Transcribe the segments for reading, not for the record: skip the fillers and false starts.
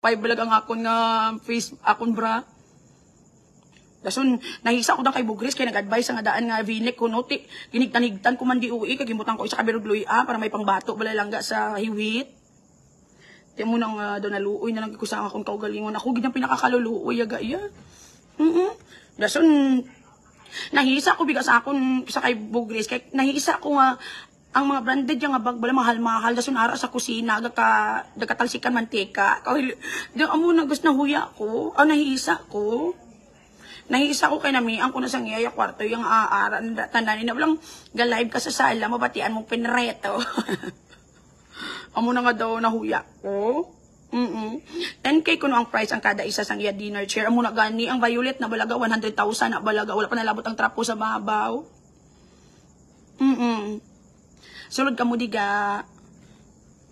5 ang akon nga face akon bra. Dason nahisa ko dang kay Bugris kay nag-advise nga daan nga vinek ko no ginigtanigtan ko man di uwi kay gimutan ko isa ka birog luya para may pangbato bala langga sa hiwit. Di mo nang daw naluoy na lang ko sa akong kaugalingon ako gid ang pinakakaluluoy aga iya. Dason nahisa ko bigas akon sa kay Bugris kay nahisa ko nga ang mga branded nga bag bala mahal-mahal dason ara sa kusina dagatalsikan mantika. Kay di amo na gusto na huya ko, nahisa ko. Nahisa ko kay namiang ko na sa ngiyaya kwarto yung aaran tananin na walang ga-live ka sa sala mabatian mong pinreto. Amo na nga daw nahuya ko. 10K ko no ang price ang kada isa sang iya dinner chair. Amo na gani ang violet na balaga 100,000 na balaga wala pa nalabot ang trapo sa babaw. Sulod ka mo diga.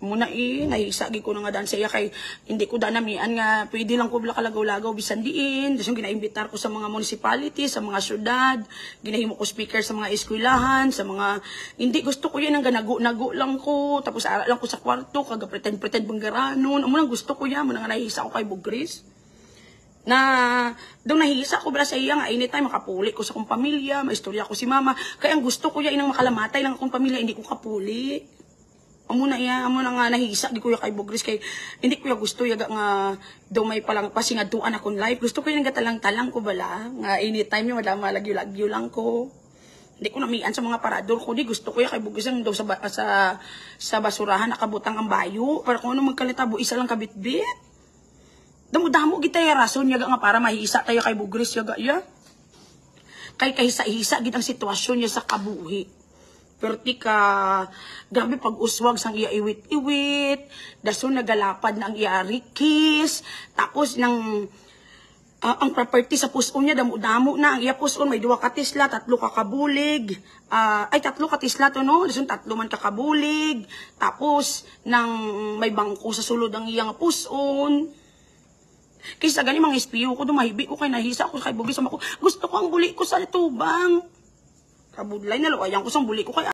Muna nahisagi ko na nga daan sa iya kay hindi ko danamian nga pwede lang ko bila kalagaw-lagaw bisan diin. Tapos yung ginaimbitar ko sa mga municipality, sa mga syudad, ginahimo ko speaker sa mga eskwelahan, sa mga hindi gusto ko yan ang ganago-nago lang ko, tapos ara lang ko sa kwarto, kaga pretend banggaranon. Amo lang gusto ko yan, muna nga nahisa ko kay Bugris. Na doon nahisa ko bala sa iya nga anytime makapuli ko sa akong pamilya, maistorya ko si mama. Kaya ang gusto ko yan inang makalamatay lang akong pamilya, hindi ko kapuli. Amo na nga nahisa di ko ya kay Bugris kay hindi ko ya gusto ya nga daw may palang pasingaduan akong life. Gusto ko yung gatalang-talang ko bala nga anytime yung madama lagyo-lagyo lang ko. Hindi ko namian sa mga parador ko di gusto ko ya kay Bugris ang daw sa basurahan nakabutang ang bayo para kung ano magkalitabo isa lang kabitbit. Damo-damo kita ya rason ya nga para mahisa tayo kay Bugris ya ya. Kay kahisa-hisa gid ang sitwasyon niya sa kabuhi. Perti ka, grabe pag-uswag sang iya iwit-iwit, daso nagalapad na ang iya rikis, tapos ang property sa puson niya, damo-damo na, ang iya puson, may 2 katisla, 3 kakabulig, 3 katisla to no, daso 3 man kakabulig, tapos may bangko sa sulod ang iyang puson. Kaysa gani mga espiyo ko, dumahibi ko kay nahisa ko kay Bugis, gusto ko ang buli ko sa tubang. Kabudlay na lo, ayang ko sang buli ko kay